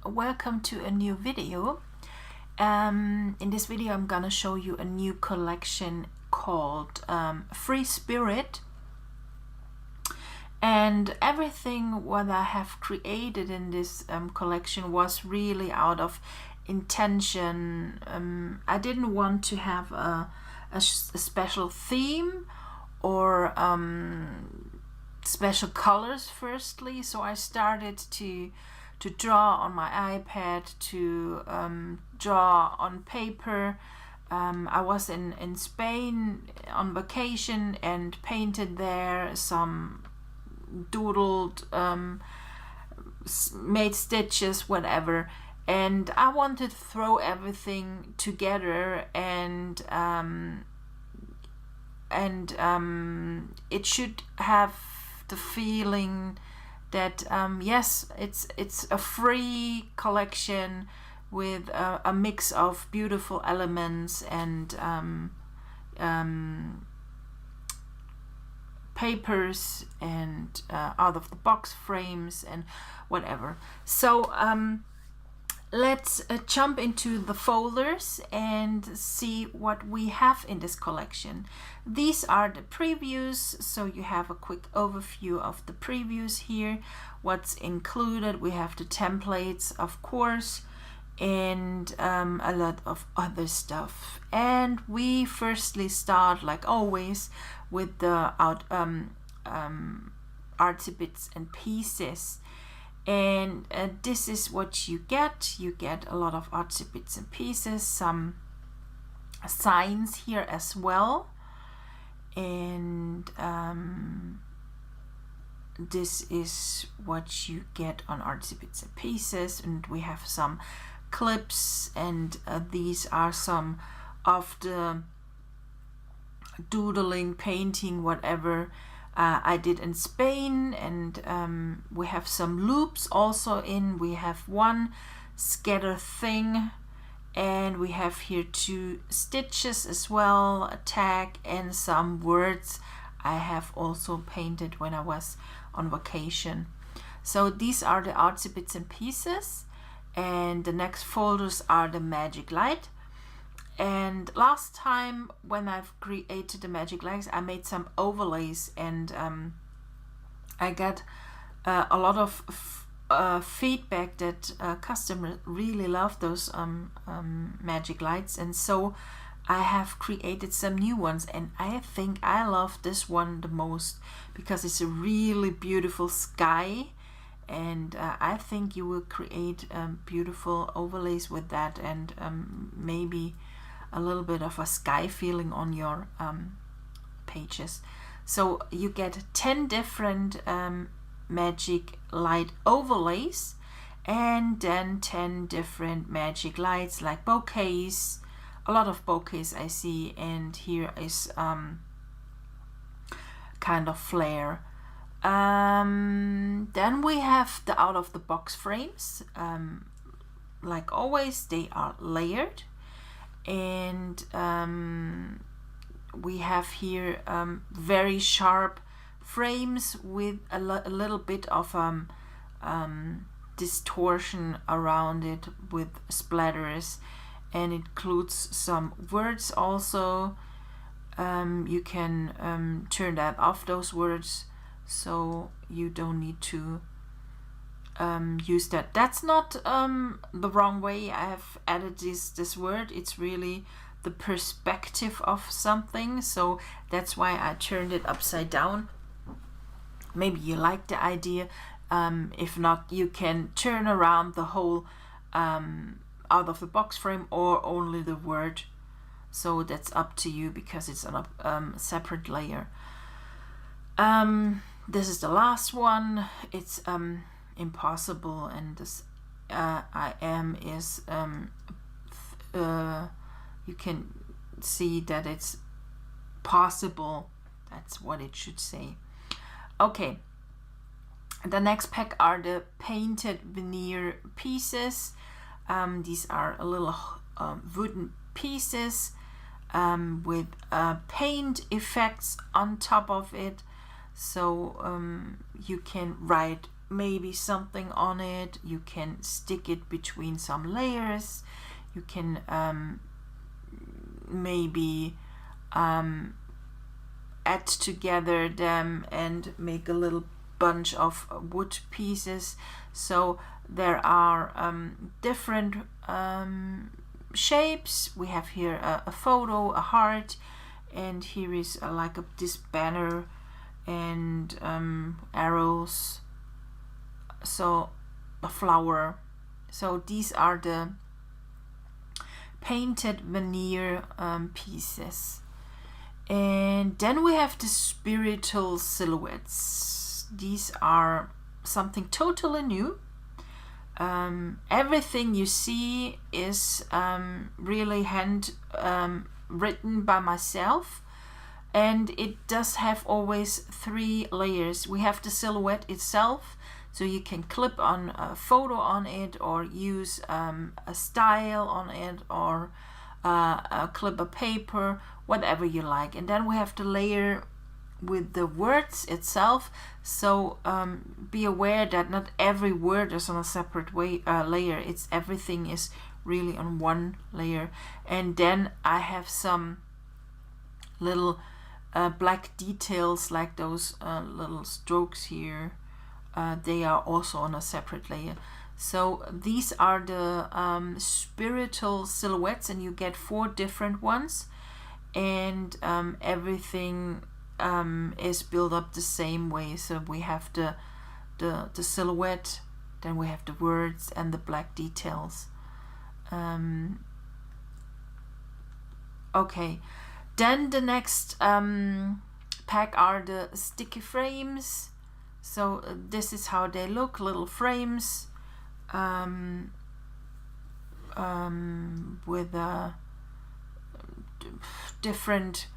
welcome to a new video. In this video I'm gonna show you a new collection called Free Spirit, and everything what I have created in this collection was really out of intention. I didn't want to have a special theme or special colors firstly, so I started to draw on my iPad, to draw on paper. I was in Spain on vacation and painted there, some doodled, made stitches, whatever, and I wanted to throw everything together, and it should have the feeling that yes, it's a free collection with a mix of beautiful elements and papers and out of the box frames and whatever. So let's jump into the folders and see what we have in this collection. These are the previews, so you have a quick overview of the previews here, what's included. We have the templates, of course, and a lot of other stuff. And we firstly start, like always, with the artsy bits and pieces. And this is what you get. You get a lot of artsy bits and pieces, some signs here as well, and this is what you get on artsy bits and pieces. And we have some clips, and these are some of the doodling, painting, whatever I did in Spain. And we have some loops also in. We have one scatter thing, and we have here 2 stitches as well, a tag, and some words I have also painted when I was on vacation. So these are the artsy bits and pieces, and the next folders are the magic light. And last time when I've created the magic lights, I made some overlays, and I got a lot of feedback that customers really love those magic lights, and so I have created some new ones. And I think I love this one the most because it's a really beautiful sky, and I think you will create beautiful overlays with that, and maybe a little bit of a sky feeling on your pages. So you get 10 different magic light overlays, and then 10 different magic lights, like bouquets, a lot of bouquets I see, and here is kind of flare. Then we have the out of the box frames. Like always, they are layered, and we have here very sharp frames with a little bit of distortion around it with splatters, and it includes some words also. You can turn that off, those words, so you don't need to use that. That's not the wrong way. I have added this word. It's really the perspective of something, so that's why I turned it upside down. Maybe you like the idea. If not, you can turn around the whole out of the box frame or only the word, so that's up to you because it's on a separate layer. This is the last one. It's impossible, and this I am is you can see that it's possible. That's what it should say. Okay, the next pack are the painted veneer pieces. These are a little wooden pieces with paint effects on top of it, so you can write maybe something on it. You can stick it between some layers. You can maybe add together them and make a little bunch of wood pieces. So there are different shapes. We have here a photo, a heart, and here is like this banner and arrows, so a flower. So these are the painted veneer pieces. And then we have the spiritual silhouettes. These are something totally new. Everything you see is really hand written by myself, and it does have always 3 layers. We have the silhouette itself, so you can clip on a photo on it, or use a style on it, or clip a paper, whatever you like. And then we have the layer with the words itself. So be aware that not every word is on a separate layer. It's everything is really on one layer. And then I have some little black details, like those little strokes here. They are also on a separate layer. So these are the spiritual silhouettes, and you get 4 different ones, and everything is built up the same way. So we have the silhouette, then we have the words and the black details. Okay, then the next pack are the sticky frames. So this is how they look, little frames with different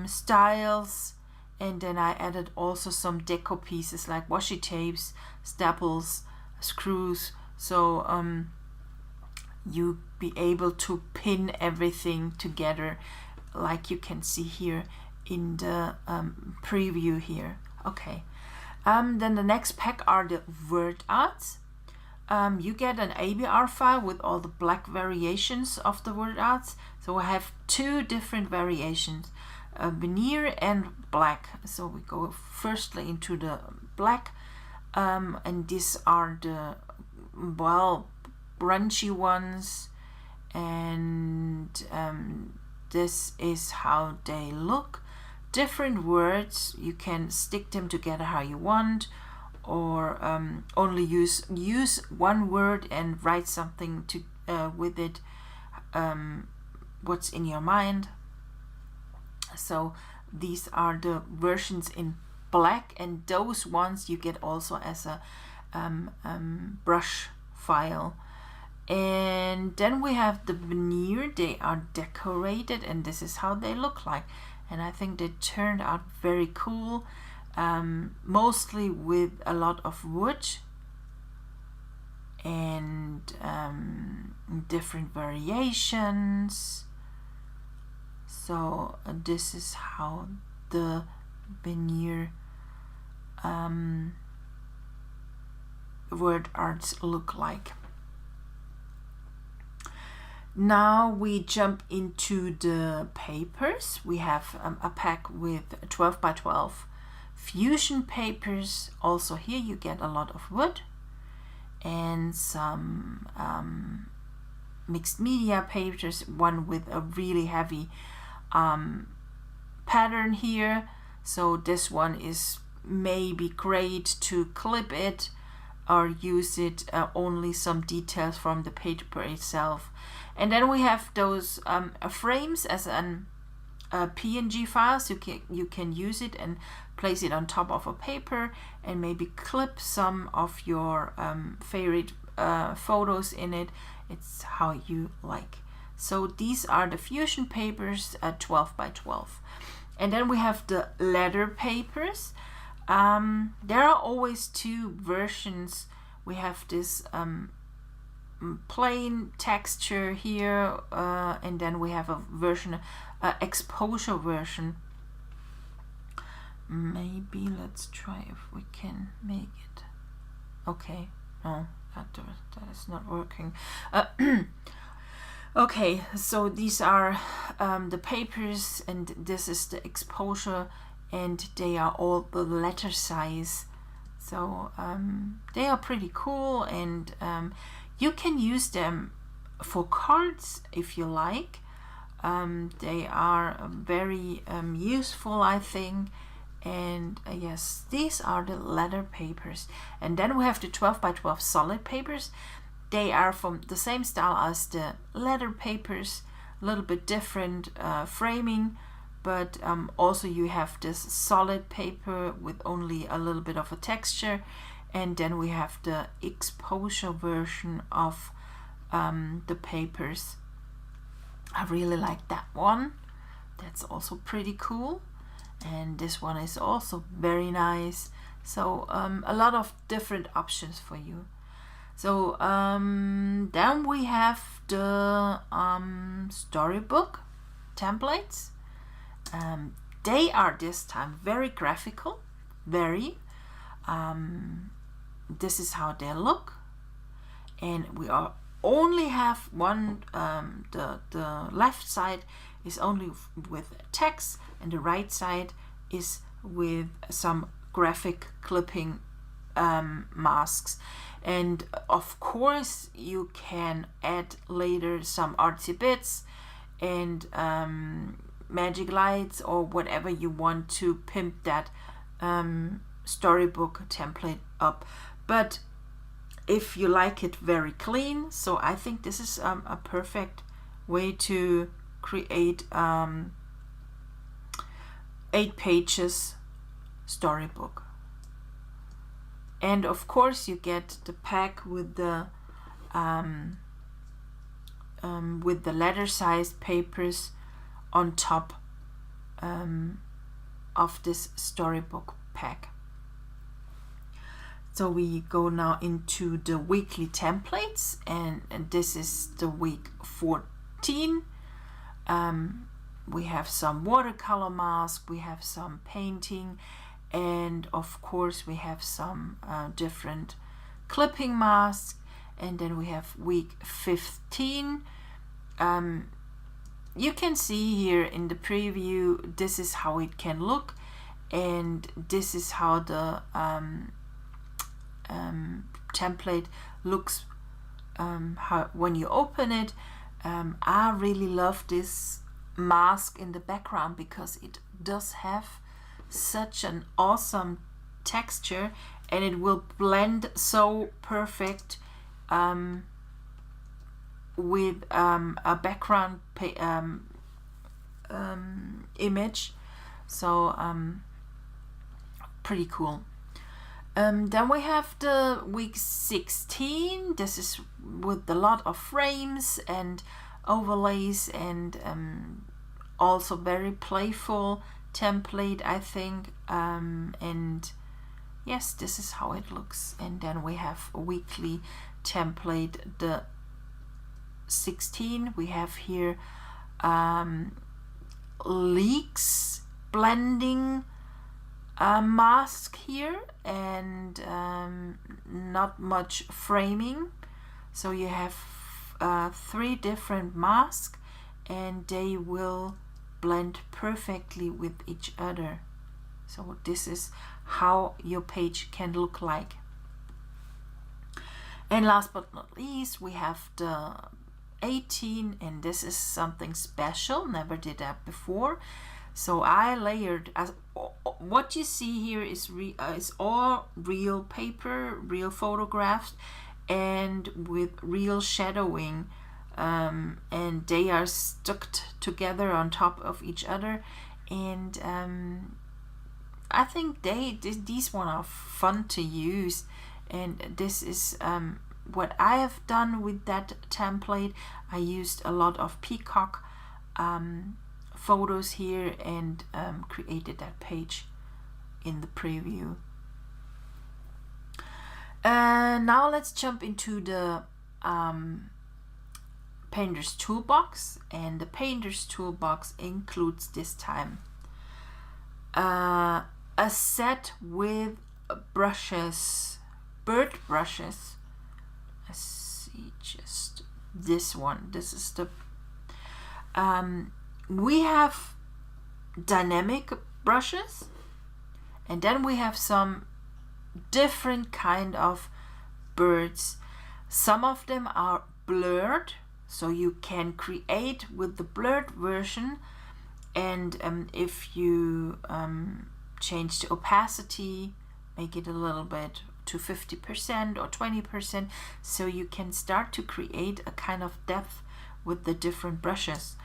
styles. And then I added also some deco pieces like washi tapes, staples, screws, so you be able to pin everything together, like you can see here in the preview here. Okay. Then the next pack are the word arts. You get an ABR file with all the black variations of the word arts. So I have 2 different variations, veneer and black. So we go firstly into the black, and these are the crunchy ones, and this is how they look. Different words, you can stick them together how you want, or only use one word and write something to with it, what's in your mind. So these are the versions in black, and those ones you get also as a brush file. And then we have the veneer. They are decorated, and this is how they look like. And I think they turned out very cool, mostly with a lot of wood and different variations. So this is how the veneer word arts look like. Now we jump into the papers. We have a pack with 12 by 12 fusion papers. Also here you get a lot of wood and some mixed media papers, one with a really heavy pattern here. So this one is maybe great to clip it or use it only some details from the paper itself. And then we have those frames as an PNG file, so you can use it and place it on top of a paper and maybe clip some of your favorite photos in it. It's how you like. So these are the fusion papers at 12 by 12. And then we have the letter papers. There are always 2 versions. We have this plain texture here, and then we have a version, exposure version. Maybe let's try if we can make it Okay, no, that is not working. Okay, so these are the papers, and this is the exposure, and they are all the letter size. So they are pretty cool, and you can use them for cards if you like. They are very useful, I think. And yes, these are the letter papers. And then we have the 12 by 12 solid papers. They are from the same style as the letter papers, a little bit different framing, but also you have this solid paper with only a little bit of a texture. And then we have the exposure version of the papers. I really like that one. That's also pretty cool. And this one is also very nice. So a lot of different options for you. So then we have the storybook templates. They are this time very graphical, very. This is how they look, and we only have one. The left side is only with text, and the right side is with some graphic clipping masks. And of course you can add later some artsy bits and magic lights or whatever you want to pimp that storybook template up. But if you like it very clean, so I think this is a perfect way to create 8 pages storybook. And of course you get the pack with the letter sized papers on top of this storybook pack. So we go now into the weekly templates, and this is the week 14. We have some watercolor masks, we have some painting, and of course we have some different clipping masks. And then we have week 15. You can see here in the preview, this is how it can look, and this is how the template looks when you open it. I really love this mask in the background because it does have such an awesome texture, and it will blend so perfect with a background image. So pretty cool. Then we have the week 16. This is with a lot of frames and overlays, and also very playful template, I think. And yes, this is how it looks. And then we have a weekly template, the 16. We have here leaks blending mask here, and not much framing. So you have 3 different masks, and they will blend perfectly with each other. So this is how your page can look like. And last but not least, we have the 18, and this is something special, never did that before. So I layered, what you see here is all real paper, real photographs, and with real shadowing, and they are stuck together on top of each other. And I think these one are fun to use, and this is what I have done with that template. I used a lot of peacock photos here, and created that page in the preview. Now let's jump into the Painter's Toolbox, and the Painter's Toolbox includes this time a set with brushes, bird brushes. I see just this one. This is the we have dynamic brushes, and then we have some different kind of birds. Some of them are blurred, so you can create with the blurred version, and if you change the opacity, make it a little bit to 50% or 20%, so you can start to create a kind of depth with the different brushes.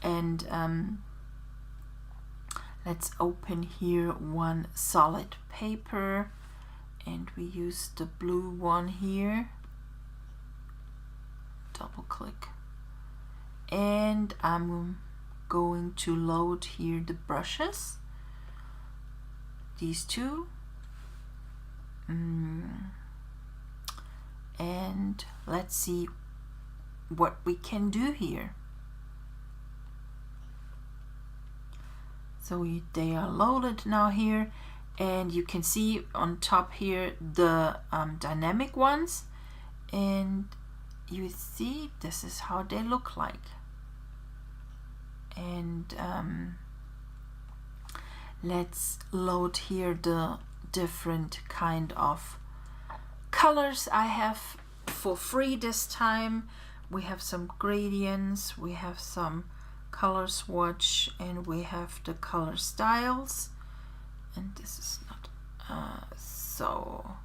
And let's open here one solid paper, and we use the blue one here. Double click, and I'm going to load here the brushes, these two, and let's see what we can do here. So they are loaded now here, and you can see on top here the dynamic ones, and you see this is how they look like. And let's load here the different kind of colors I have for free this time. We have some gradients, we have some color swatch, and we have the color styles. And this is not so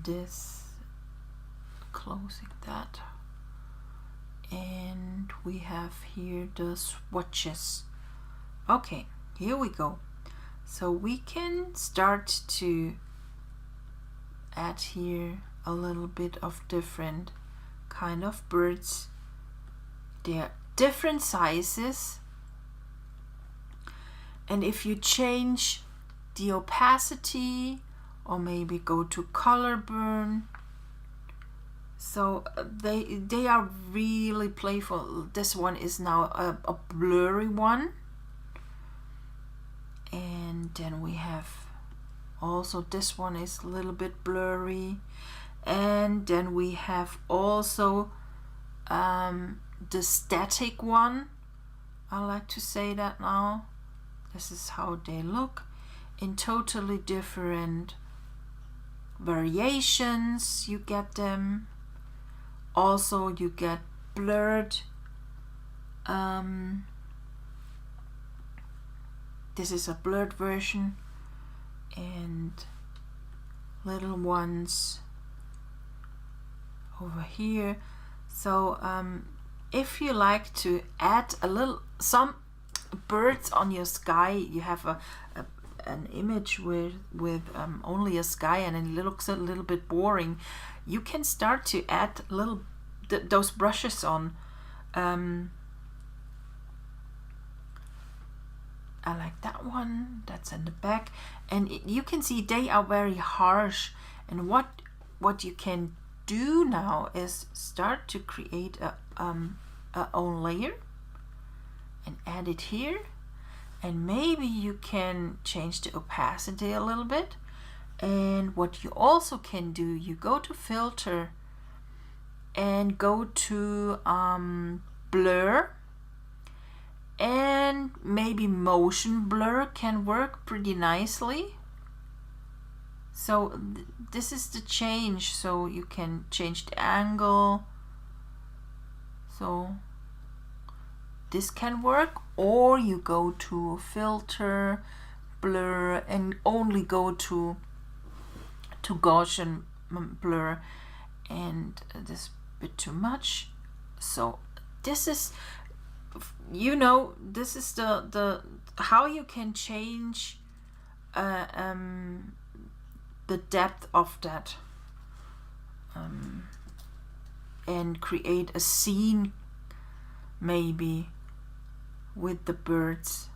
this, closing that, and we have here the swatches. Okay, here we go. So we can start to add here a little bit of different kind of birds. They're different sizes, and if you change the opacity or maybe go to color burn, so they are really playful. This one is now a blurry one, and then we have also this one is a little bit blurry, and then we have also the static one. I like to say that now. This is how they look in totally different variations. You get them. Also you get blurred. This is a blurred version, and little ones over here. So if you like to add some birds on your sky, you have an image with only a sky and it looks a little bit boring, you can start to add those brushes on. I like that one, that's in the back, and you can see they are very harsh. And what you can do now is start to create a own layer and add it here, and maybe you can change the opacity a little bit. And what you also can do, you go to filter and go to blur, and maybe motion blur can work pretty nicely. So this is the change, so you can change the angle. So this can work, or you go to filter, blur, and only go to Gaussian blur, and this is a bit too much. So this is, you know, this is the how you can change the depth of that and create a scene maybe with the birds.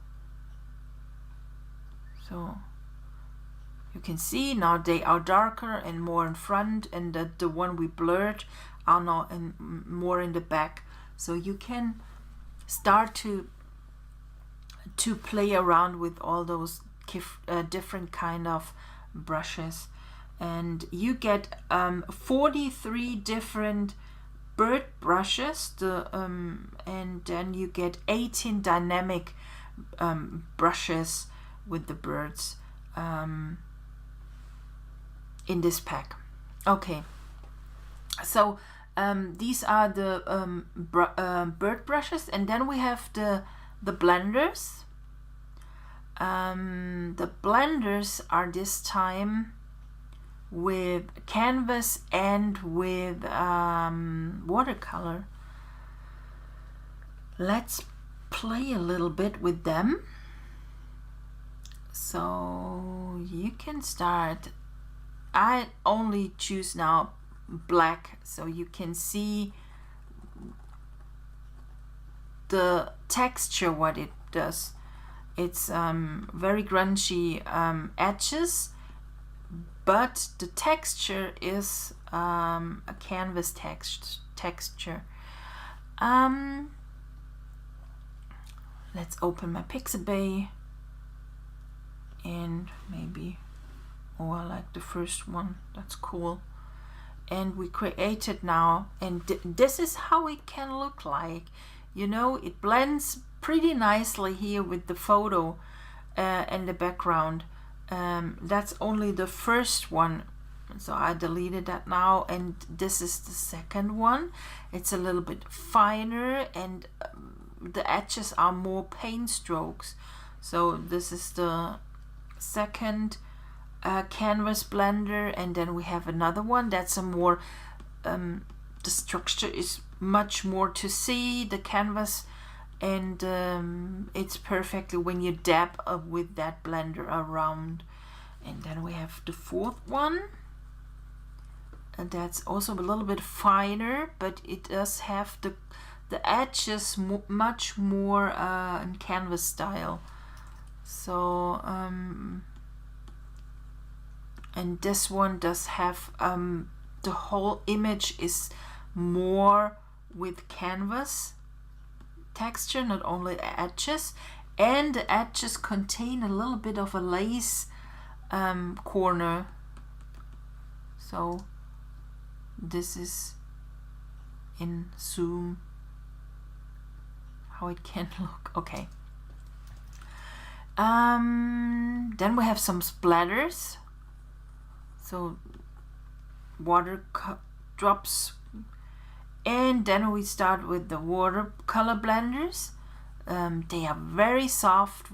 So you can see now they are darker and more in front, and the one we blurred are now more in the back. So you can start to play around with all those different kind of brushes, and you get 43 different bird brushes, and then you get 18 dynamic brushes with the birds in this pack. Okay, so these are the bird brushes, and then we have the blenders. The blenders are this time with canvas and with watercolor. Let's play a little bit with them. So you can start. I only choose now black, so you can see the texture, what it does. It's very grungy edges, but the texture is a canvas texture. Let's open my Pixabay, and maybe, oh, I like the first one, that's cool. And we created now, and this is how it can look like. You know, it blends pretty nicely here with the photo and the background. That's only the first one, so I deleted that now, and this is the second one. It's a little bit finer, and the edges are more paint strokes. So this is the second canvas blender, and then we have another one that's a more the structure is much more to see, the canvas, and it's perfectly when you dab with that blender around. And then we have the fourth one, and that's also a little bit finer, but it does have the edges much more in canvas style. So and this one does have the whole image is more with canvas texture, not only edges, and the edges contain a little bit of a lace corner. So this is in zoom how it can look. Okay. Then we have some splatters, so water drops, and then we start with the watercolor blenders. They are very soft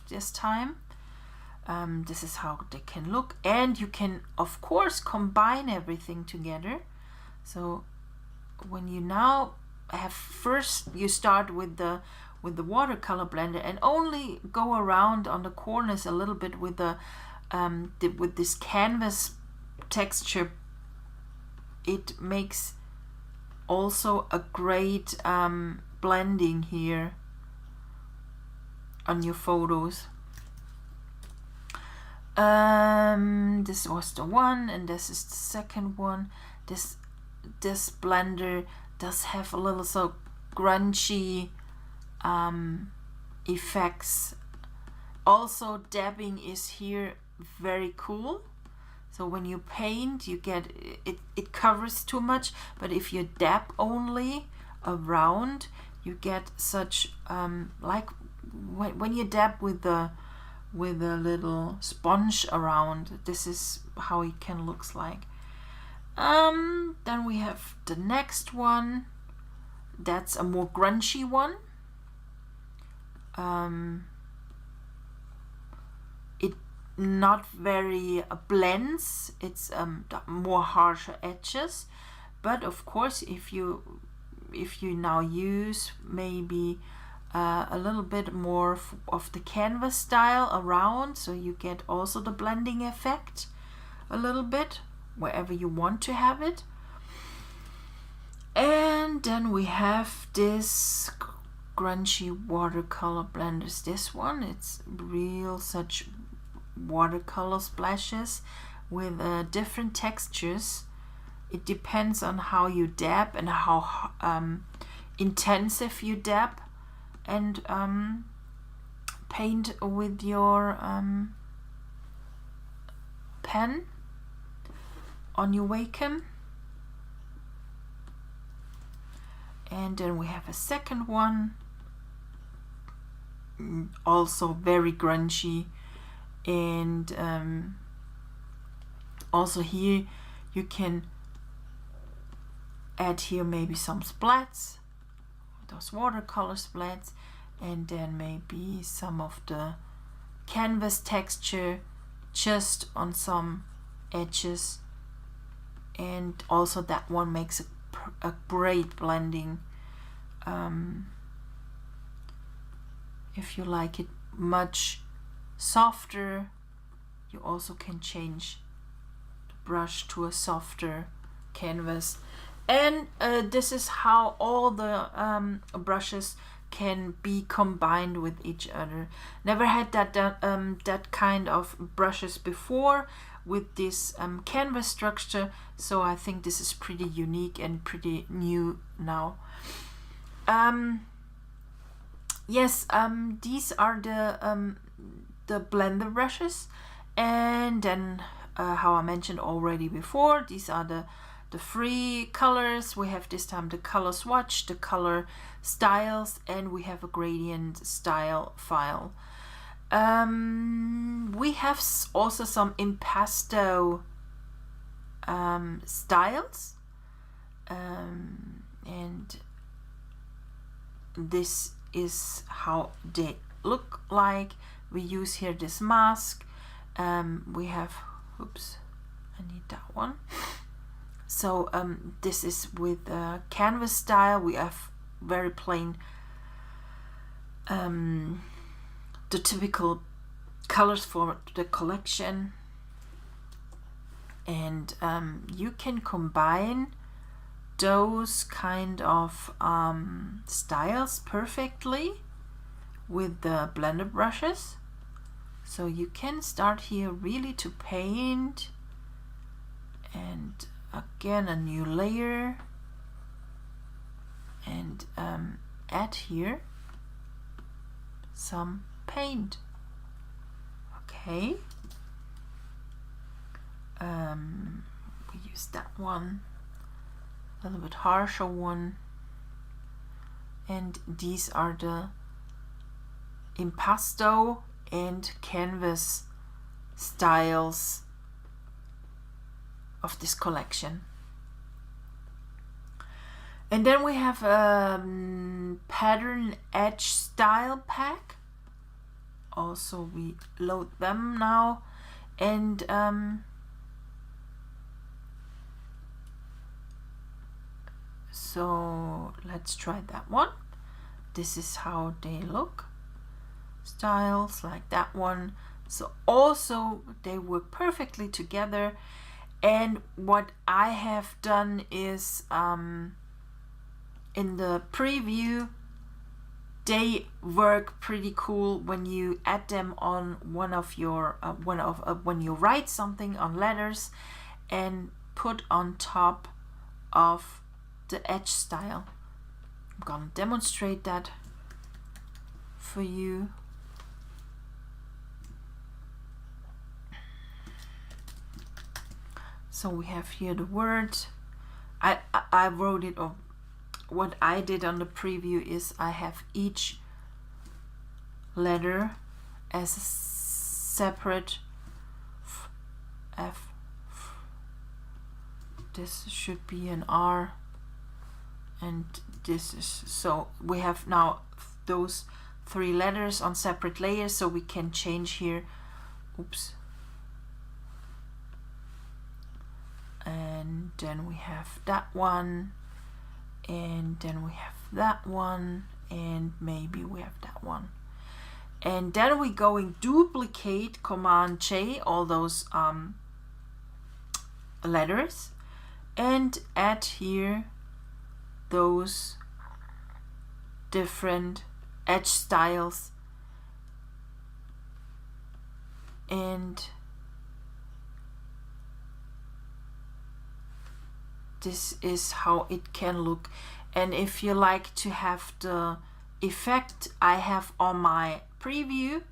this time. This is how they can look, and you can of course combine everything together. So when you now have, first you start with the watercolor blender and only go around on the corners a little bit with with this canvas texture. It makes also a great blending here on your photos. This was the one, and this is the second one. This blender does have a little so grungy effects. Also, dabbing is here very cool. So when you paint, you get it covers too much, but if you dab only around, you get such like when you dab with a little sponge around. This is how it can looks like. Then we have the next one. That's a more grungy one. It not very blends. It's more harsher edges. But of course, if you now use maybe a little bit more of the canvas style around, so you get also the blending effect a little bit wherever you want to have it. And then we have this grungy watercolor blenders. This one, it's real such watercolor splashes with different textures. It depends on how you dab and how intensive you dab, and paint with your pen on your Wacom. And then we have a second one, also very grungy, and also here you can add here maybe some splats, those watercolor splats, and then maybe some of the canvas texture just on some edges. And also that one makes a great blending. If you like it much softer, you also can change the brush to a softer canvas. And this is how all the brushes can be combined with each other. Never had that kind of brushes before with this canvas structure, so I think this is pretty unique and pretty new now. Yes, these are the blender brushes, and then how I mentioned already before, these are the free colors. We have this time the color swatch, the color styles, and we have a gradient style file. We have also some impasto styles, and this is how they look like. We use here this mask. We have, oops, I need that one. So this is with canvas style. We have very plain, the typical colors for the collection, and you can combine those kind of styles perfectly with the blender brushes. So you can start here really to paint, and again a new layer, and add here some paint. Okay, we use that one, a little bit harsher one, and these are the impasto and canvas styles of this collection. And then we have a pattern edge style pack. Also we load them now, and so let's try that one. This is how they look, styles like that one. So also they work perfectly together. And what I have done is in the preview, they work pretty cool when you add them on one of your when you write something on letters and put on top of the edge style. I'm gonna demonstrate that for you. So we have here the word. I wrote it, or what I did on the preview is I have each letter as a separate F. This should be an R, and this is, so we have now those three letters on separate layers, so we can change here. Oops. And then we have that one, and then we have that one, and maybe we have that one. And then we go and duplicate, Command J, all those letters, and add here those different edge styles, and this is how it can look. And if you like to have the effect I have on my preview,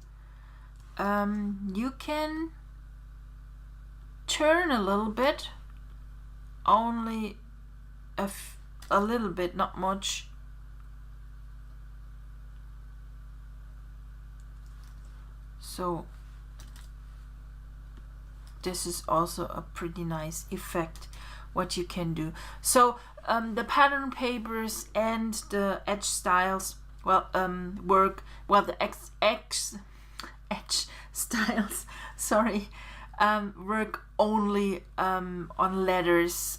you can turn a little bit, only a little bit, not much. So this is also a pretty nice effect what you can do. So the pattern papers and the edge styles, well, work well. The edge styles, sorry, work only on letters.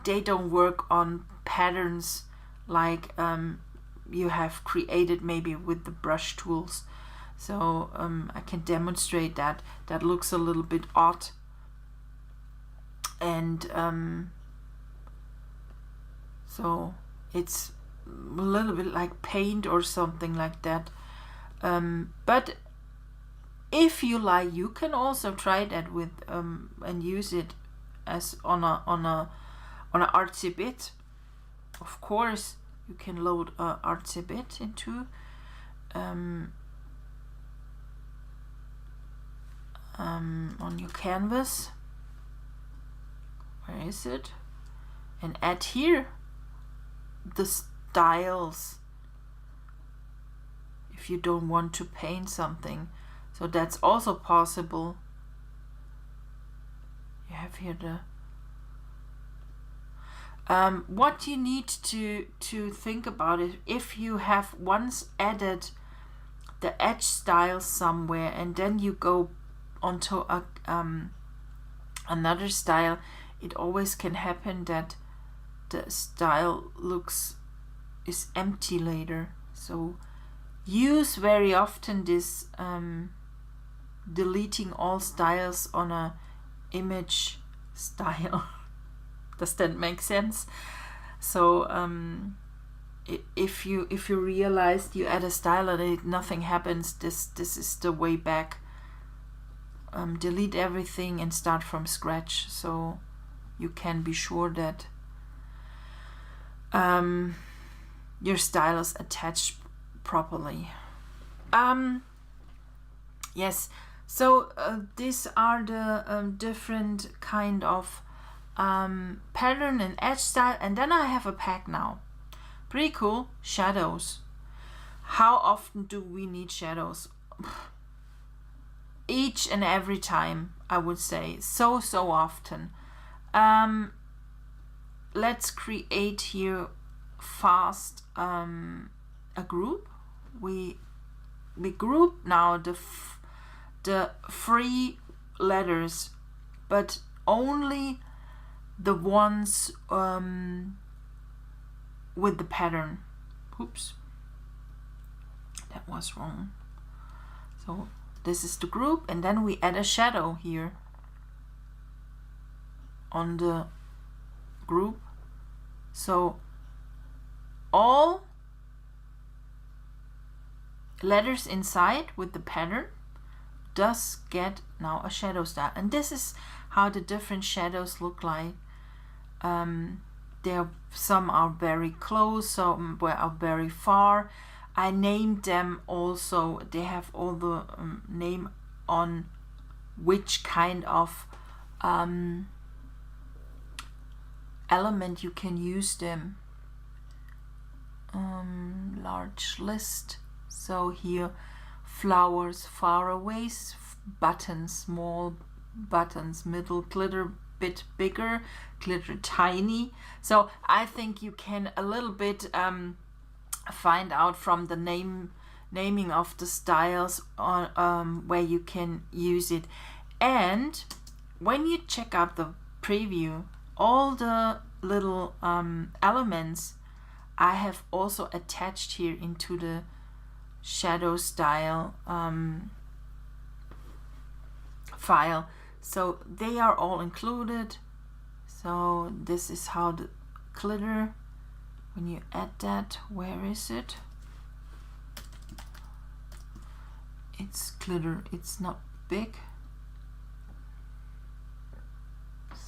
They don't work on patterns like you have created maybe with the brush tools. So I can demonstrate that. That looks a little bit odd. And so it's a little bit like paint or something like that. But if you like, you can also try that with and use it as on a artsy bit. Of course, you can load a artsy bit into on your canvas. Where is it? And add here the styles if you don't want to paint something. So that's also possible. You have here the what you need to think about it, if you have once added the edge style somewhere and then you go onto a another style, it always can happen that the style is empty later. So use very often this deleting all styles on a image style. Does that make sense? So if you realize you add a style and nothing happens, this is the way back. Delete everything and start from scratch, so you can be sure that your style is attached properly. Yes, so these are the different kind of pattern and edge style. And then I have a pack now. Pretty cool. Shadows. How often do we need shadows? Each and every time, I would say. So often. Let's create here fast a group. We group now the free letters, but only the ones with the pattern. Oops, that was wrong. So this is the group, and then we add a shadow here on the group. So all letters inside with the pattern does get now a shadow style, and this is how the different shadows look like. Some are very close, some are very far. I named them also. They have all the name on which kind of element you can use them. Large list. So here, flowers, far away, buttons, small buttons, middle, glitter bit bigger, glitter tiny. So I think you can a little bit find out from the naming of the styles on where you can use it. And when you check out the preview, all the little elements I have also attached here into the shadow style file. So they are all included. So this is how the glitter, when you add that, where is it? It's glitter, it's not big.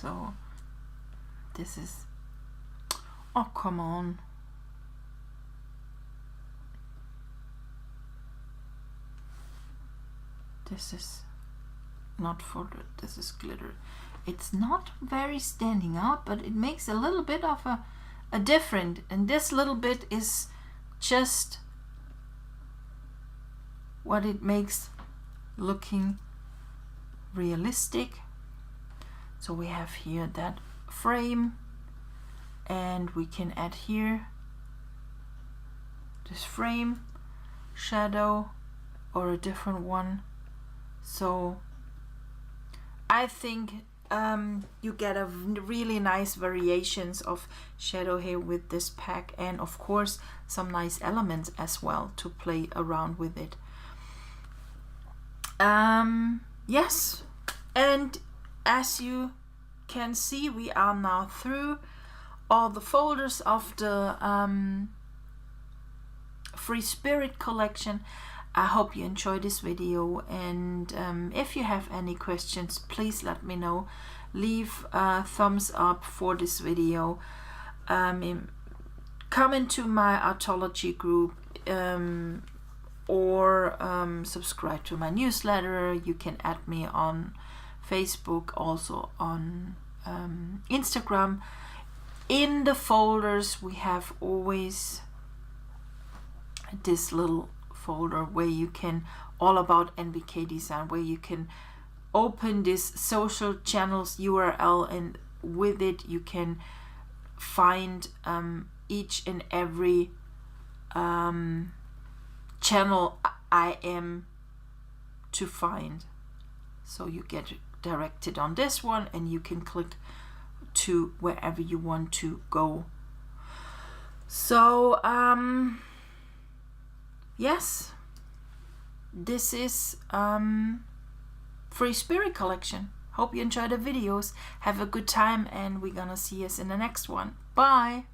So this is, oh come on. This is not for this is glitter. It's not very standing out, but it makes a little bit of a different, and this little bit is just what it makes looking realistic. So we have here that frame, and we can add here this frame shadow or a different one. So I think you get a really nice variations of shadow here with this pack, and of course some nice elements as well to play around with it. Yes, and as you can see, we are now through all the folders of the Free Spirit collection. I hope you enjoyed this video, and if you have any questions, please let me know. Leave a thumbs up for this video. Come into my Artology group, or subscribe to my newsletter. You can add me on Facebook, also on Instagram. In the folders we have always this little folder where you can, all about NBk-Design, where you can open this social channels URL, and with it you can find each and every channel I am to find. So you get directed on this one, and you can click to wherever you want to go. So yes, this is Free Spirit collection. Hope you enjoy the videos. Have a good time, and we're gonna see us in the next one. Bye.